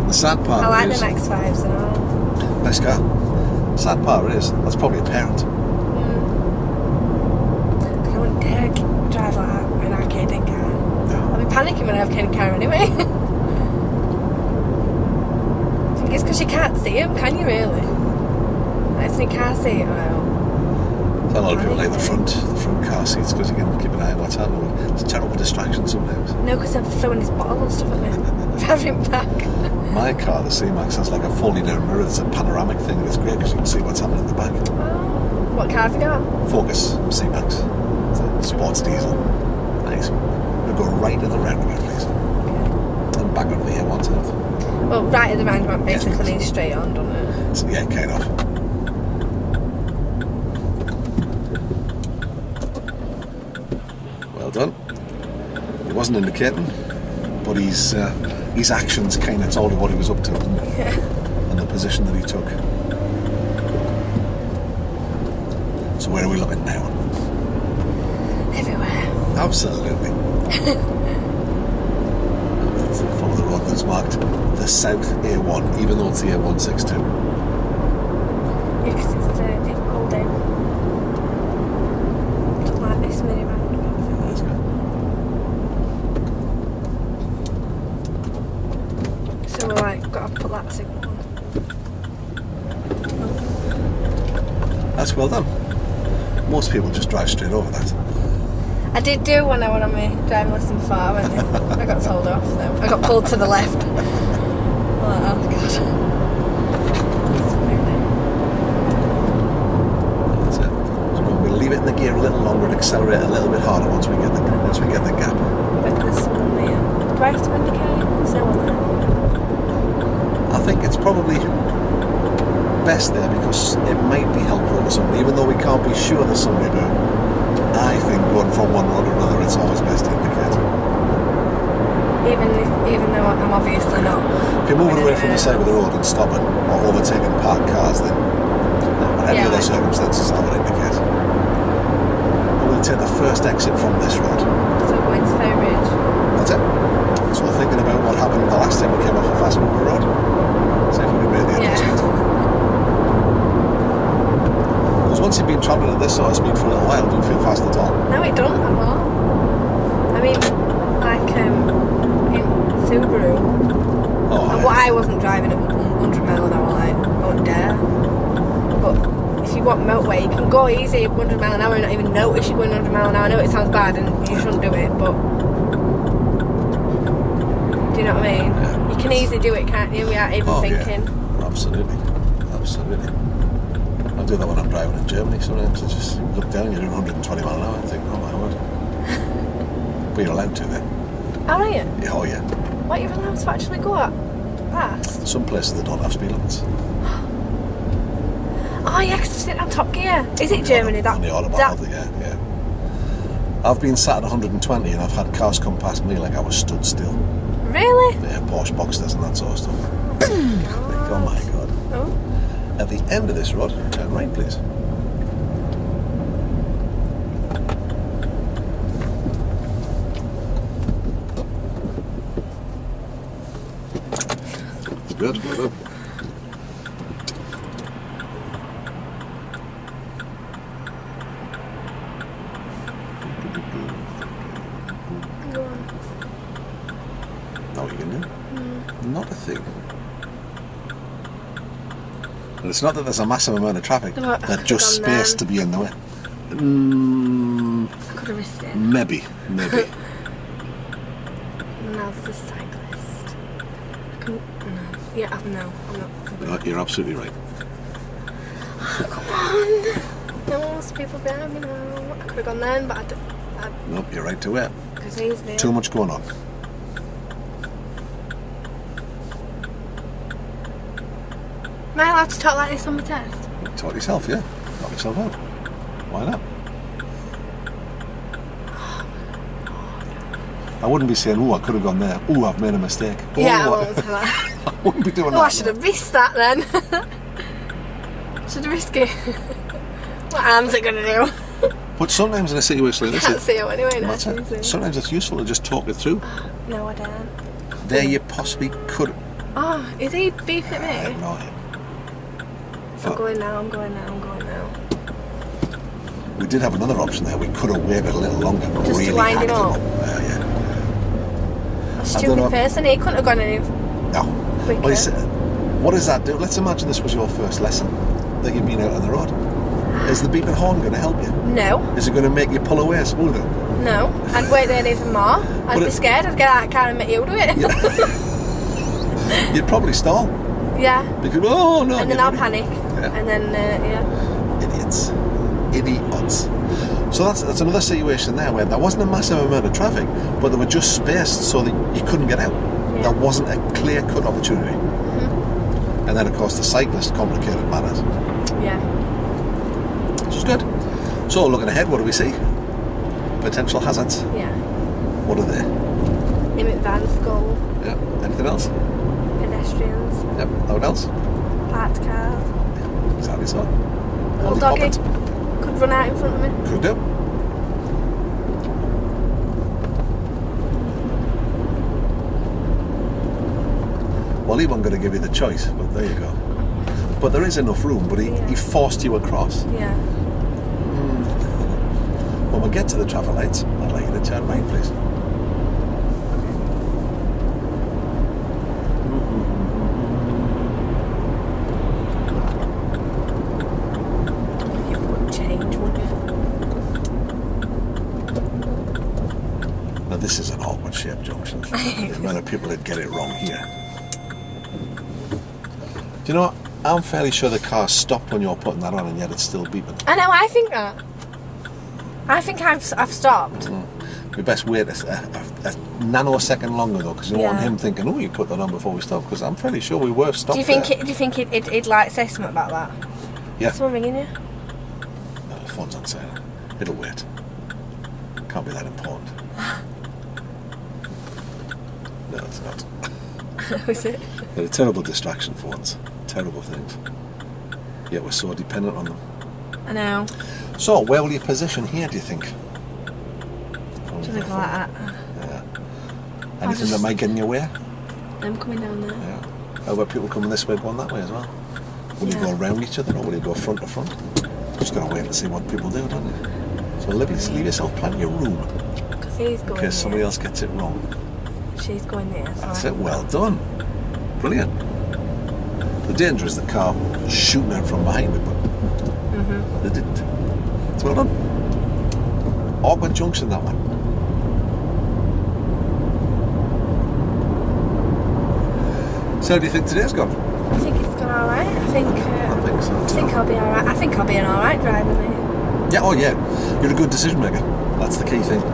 The sad part I like is... the X5s and all. Nice car. Sad part is, that's probably a parent. I wouldn't dare drive like an arcade car. No. I'll be panicking when I have a car anyway. think it's because you can't see him, can you really? Like, so you can't see it. A lot of people like the front car seats because you can keep an eye on what's happening. It's a terrible distraction sometimes. No, because they're throwing his bottle and stuff at me. Driving back. My car, the C-Max, has like a folding down mirror. It's a panoramic thing and it's great because you can see what's happening in the back. Oh. What car have you got? Focus C-Max. It's a sports diesel. Nice. We'll go right to the roundabout, please. Okay. And back onto the A1 south. Well, right at the roundabout basically means straight on, doesn't it? So, yeah, kind of. Well done. He wasn't indicating, but his actions kind of told you what he was up to, didn't he? Yeah. And the position that he took. So where are we looking now? Everywhere. Absolutely. Let's follow the road that's marked the South A1, even though it's the A162. Yeah, because it's the difficult day. Like this mini roundabout. That's good. So we're like, got to put that signal on. That's well done. Most people just drive straight over that. I did do when I went on my driving lesson before, I got told off, so I got pulled to the left. Oh god. That's it. So we'll leave it in the gear a little longer and accelerate a little bit harder once we get the gap. But there's someone there. Do I have to indicate? There's no one there. I think it's probably best there because it might be helpful to somebody, even though we can't be sure there's somebody about. I think going from one road to another, it's always best to indicate. Even though I'm obviously not. If you're moving away from the side of the road and stopping or overtaking parked cars, then under any other circumstances, I would indicate. But we'll take the first exit from this road. So going to Fair Ridge. That's it. So we're thinking about what happened the last time we came off a fast mover road. See if we can make the adjustment. Because once you've been travelling at this sort of speed for a little while, it don't feel fast at all. No, it don't at all. I mean, like in Subaru, what I wasn't driving at 100 mile an hour, like, I wouldn't dare. But if you want motorway, you can go easy at 100 mile an hour and not even notice you're going 100 mile an hour. I know it sounds bad and you shouldn't do it, but do you know what I mean? Yeah. You can easily do it, can't you, without even thinking? Yeah. Absolutely. I do that when I'm driving in Germany sometimes. I just look down, you're doing 120 mile an hour and think, oh my word. But you're allowed to then. Oh, are you? Yeah, oh yeah. What, you're allowed to actually go at fast? Some places they don't have speed limits. Oh yeah, because I've seen it on Top Gear. Is it Germany? On the Autobahn, yeah. I've been sat at 120 and I've had cars come past me like I was stood still. Really? Yeah, Porsche Boxsters and that sort of stuff. Oh my god. Oh. At the end of this road, turn right please. Good, well done. Go on. Now what you can do? Not a thing. And it's not that there's a massive amount of traffic, there's just space to be in the way. I could have risked it. Maybe. Now there's a cyclist. No. Yeah, no, I'm not. No, you're absolutely right. Oh, come on. No one wants people behind me now. I could have gone then, but I don't. Nope, you're right to wait. Because he's there. Too much going on. Am I allowed to talk like this on my test? Talk yourself, yeah. Knock yourself out. Why not? I wouldn't be saying, oh, I could have gone there. Oh, I've made a mistake. Oh, yeah, I won't say that. I wouldn't be doing that. Oh, I should have risked that then. Should have risked it. What arm's it going to do? But sometimes in a situation like this, Can't see it anyway. that's it. Sometimes it's useful to just talk it through. No, I don't. There you possibly could. Oh, is he beeping at me? I have no idea. I'm going now. We did have another option there. We could have waited a little longer, but Just to really wind hacked him up. Yeah. A stupid person. He couldn't have gone any No. quicker. Well, What does that do? Let's imagine this was your first lesson that you've been out on the road. Is the beeping horn going to help you? No. Is it going to make you pull away smoother? No. I'd wait there even more. I'd be scared. I'd get out of the car and make you do it. Yeah. You'd probably stall. Yeah. Because, oh no. And then I'll panic. Yeah. And then, Idiots. So that's another situation there where there wasn't a massive amount of traffic, but they were just spaced so that you couldn't get out. Yeah. There wasn't a clear-cut opportunity. Mm-hmm. And then, of course, the cyclist complicated matters. Yeah. Which is good. So, looking ahead, what do we see? Potential hazards. Yeah. What are they? Limit van skull. Yeah. Anything else? Pedestrians. Yep. What else? Parked cars. Yeah, exactly so. Little doggy. Could run out in front of me. Could do. Well, he wasn't going to give you the choice, but there you go. But there is enough room, but he forced you across. Yeah. When we get to the traffic lights, I'd like you to turn right, please. You wouldn't change, would you? Now, this is an awkward shaped junction. The amount of people that get it wrong here. Do you know what? I'm fairly sure the car stopped when you're putting that on, and yet it's still beeping. I know, I think that. I think I've stopped. We best wait a nanosecond longer though, because you don't want him thinking, "Oh, you put that on before we stop." Because I'm fairly sure we were stopped. Do you think it'd like say something about that? Yeah. Someone ringing you? No, the phone's on silent. It'll wait. Can't be that important. No, it's not. Is it? They're a terrible distraction, phones. Terrible things. Yet we're so dependent on them. I know. So, where will you position here, do you think? Something like that. Yeah. Anything that might get in your way? Them coming down there. Yeah. How about people coming this way going that way as well? Will you go around each other or will you go front to front? Just got to wait and see what people do, don't you? So leave yourself plenty of room. Because he's going in case somebody else gets it wrong. She's going there. That's it, well done. Brilliant. The danger is the car shooting out from behind it, but they didn't. It's well done. Awkward junction, that one. So, do you think today's gone? I think it's gone alright. I think so. I think I'll be alright. I think I'll be an alright driver, mate. Yeah, oh yeah. You're a good decision maker. That's the key thing. I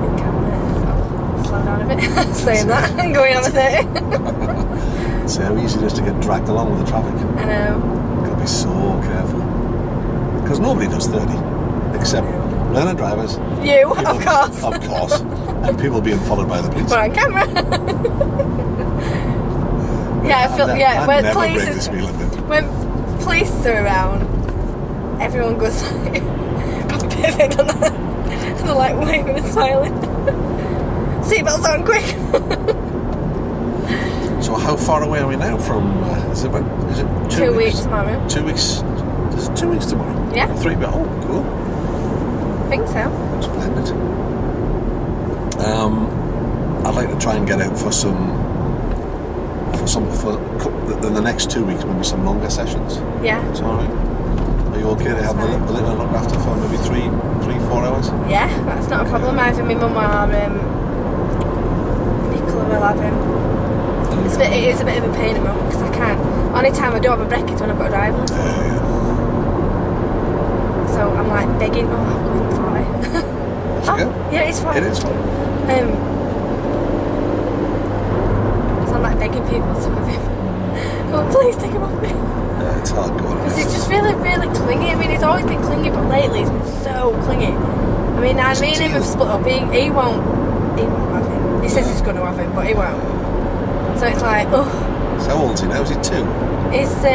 think I'm slow down a bit. Saying that. I'm going on a 30. See how easy it is to get dragged along with the traffic. I know. Got to be so careful. Because nobody does 30. Except learner drivers. You, people, of course. Of course. And people being followed by the police. We're on camera. Yeah, I feel, when police are around, everyone goes like, pivot on that, and they're like waving and smiling. Seatbelts on, quick! So how far away are we now from, is it 2 weeks tomorrow? 2 weeks, is it 2 weeks tomorrow? Yeah. 3, oh, cool. I think so. Splendid. I'd like to try and get out for the next 2 weeks, maybe some longer sessions. Yeah. It's alright. Are you okay to have a little look after for maybe 3-4 hours? Yeah, that's not a problem. Either my mum or Nicola will have him. It is a bit of a pain in the moment because I can't. Only time I do have a break is when I've got a driving lesson. Yeah. So I'm like begging, I'm going for it. Yeah, it's fine. It is fine. So I'm like begging people to have him. Oh, please take him off me. Yeah, it's hard going. Because he's just really, really clingy. I mean, he's always been clingy, but lately he's been so clingy. I mean, me and him have split up. He won't have him. He says he's going to have him, but he won't. So it's like, oh. So how old is he now? Is he 2? He's, I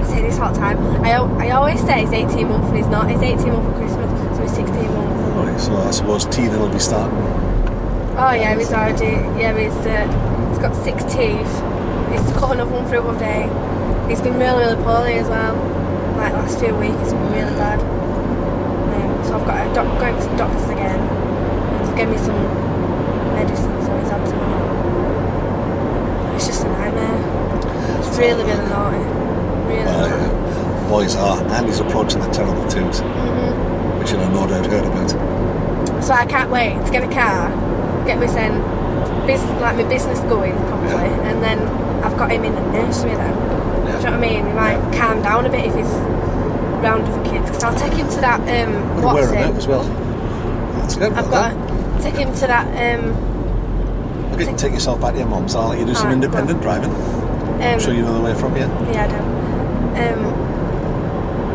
say this all the time. I always say he's 18 months and he's not. He's 18 months for Christmas, so he's 16 months. Right, so I suppose teething will be starting. Oh yeah, he's already, he's got 6 teeth. He's cut another one through one day. He's been really, really poorly as well. Like last few weeks, it's been really bad. So I've got going to some doctors again. And they've given me some medicine, so he's had some more. it's just a nightmare. It's really, really naughty. Really naughty. Yeah. Boys are, and he's approaching the terrible twos, which I've no doubt heard about. So I can't wait to get a car, get my my business going properly, and then I've got him in the nursery then. Do you know what I mean? He might calm down a bit if he's round other kids, because I'll take him to that wear him out as well. That's good. I've got to take him to that okay, take yourself back to your mum's. I'll let you do some independent driving. I'm sure you know the way from here. Yeah, I do.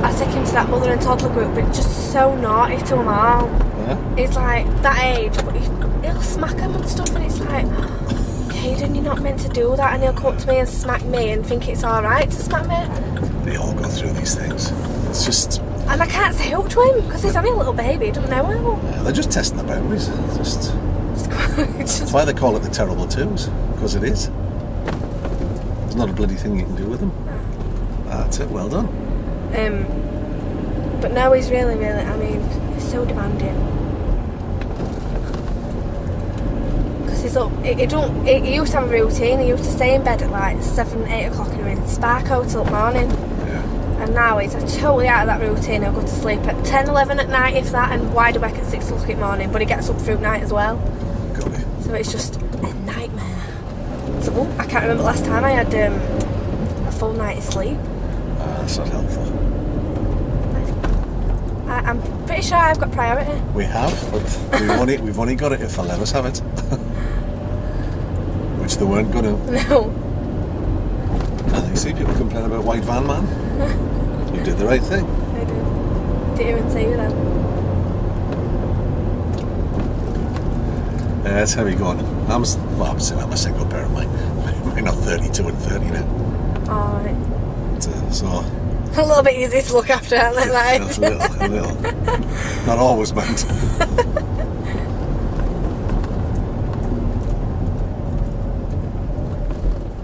I take him to that mother and toddler group, but it's just so naughty to them all. Yeah. He's like that age, but he'll smack them and stuff, and it's like, Caden, you're not meant to do that. And he'll come up to me and smack me and think it's alright to smack me. They all go through these things. It's just... And I can't say up to him, because he's only a little baby, he doesn't know how. Yeah, they're just testing the boundaries. That's why they call it the terrible twos, because it is. There's not a bloody thing you can do with them. That's it, well done. But now he's really, really, I mean, he's so demanding. Because he's up, he used to have a routine. He used to stay in bed at like 7, 8 o'clock and he'd spark out till morning. Yeah. And now he's totally out of that routine. He'll go to sleep at 10, 11 at night, if that, and wide awake at 6 o'clock in the morning. But he gets up through night as well. Got it. So it's just a nightmare. So I can't remember last time I had a full night's sleep. That's not helpful. I'm pretty sure I've got priority. We have, but we've only got it if they'll let us have it. Which they weren't going to. No. And you see people complain about white van man. You did the right thing. I did. Didn't even see you then. It's heavy going. I'm saying I'm a single parent. Mine are 32 and 30 now. Alright. So a little bit easy to look after, aren't they? Like? a little. Not always meant.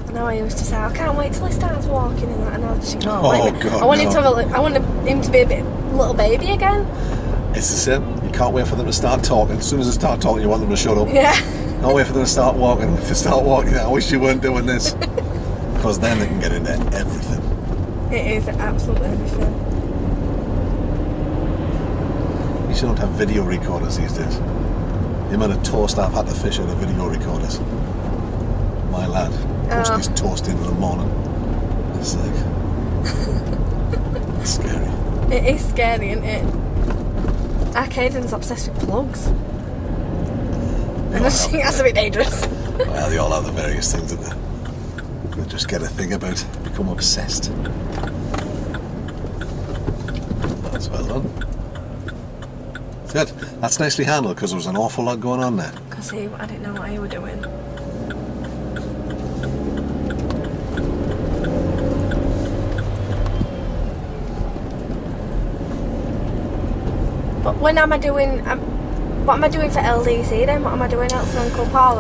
I know I used to say, I can't wait till he starts walking and that, and I just ignore. God, I want him to be a little baby again. It's the same. You can't wait for them to start talking. As soon as they start talking, you want them to shut up. Yeah. Can't wait for them to start walking. If they start walking, I wish you weren't doing this. Because then they can get into everything. It is absolutely everything. You should not have video recorders these days. The amount of toast I've had to fish out of video recorders. My lad, posting his toast in the morning. It's like... it's scary. It is scary, isn't it? Caden's obsessed with plugs. And I think that's a bit dangerous. Well, they all have the various things, don't they? They just get a thing about, become obsessed. That's well done. Good. That's nicely handled, because there was an awful lot going on there. Because I didn't know what you were doing. But when am I doing... what am I doing for LDC then? What am I doing out for Uncle Paul?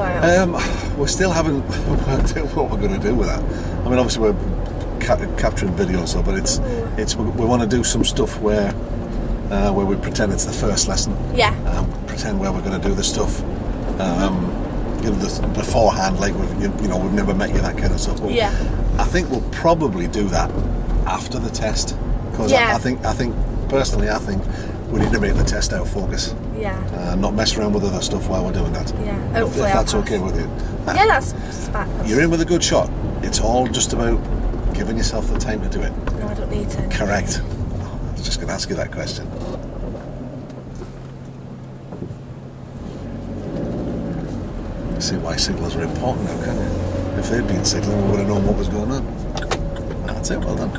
We still haven't worked out what we're going to do with that. I mean, obviously we're capturing video, so, but we want to do some stuff where we pretend it's the first lesson. Yeah. Pretend where we're going to do the stuff. Beforehand, like we've never met you, that kind of stuff. But yeah. I think we'll probably do that after the test, because I think personally we need to make the test out focus. Yeah. Not mess around with other stuff while we're doing that. Yeah. Hopefully if that's okay with you. Yeah, that's fine. You're in with a good shot. It's all just about giving yourself the time to do it. No, I don't need to. Correct. I was just going to ask you that question. See why signals are important now, can't you? If they'd been signalling, we would have known what was going on. That's it, well done.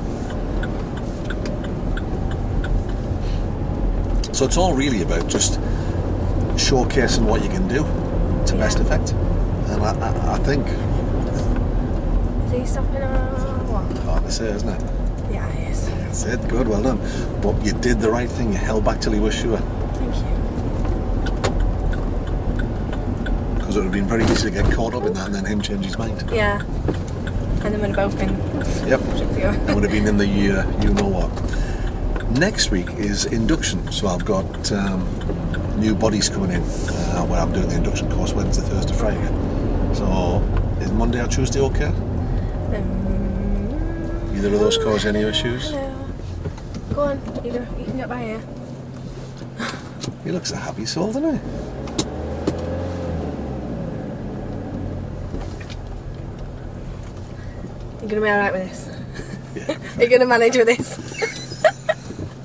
So it's all really about just showcasing what you can do to best effect. And I think... Is he stopping or what? Hard to say, isn't it? Yeah, he is. That's it, good, well done. But you did the right thing, you held back till you were sure. Thank you. Because it would have been very easy to get caught up in that and then him change his mind. Yeah. And then we'd have both been... Yep. It would have been in the year, you know what. Next week is induction, so I've got new bodies coming in where I'm doing the induction course Wednesday, Thursday, Friday. So Is Monday or Tuesday okay? Either of those cause any issues? Hello. Go on, you can get by here. He looks a happy soul, doesn't he? You're going to be alright with this? Yeah. You're going to manage with this?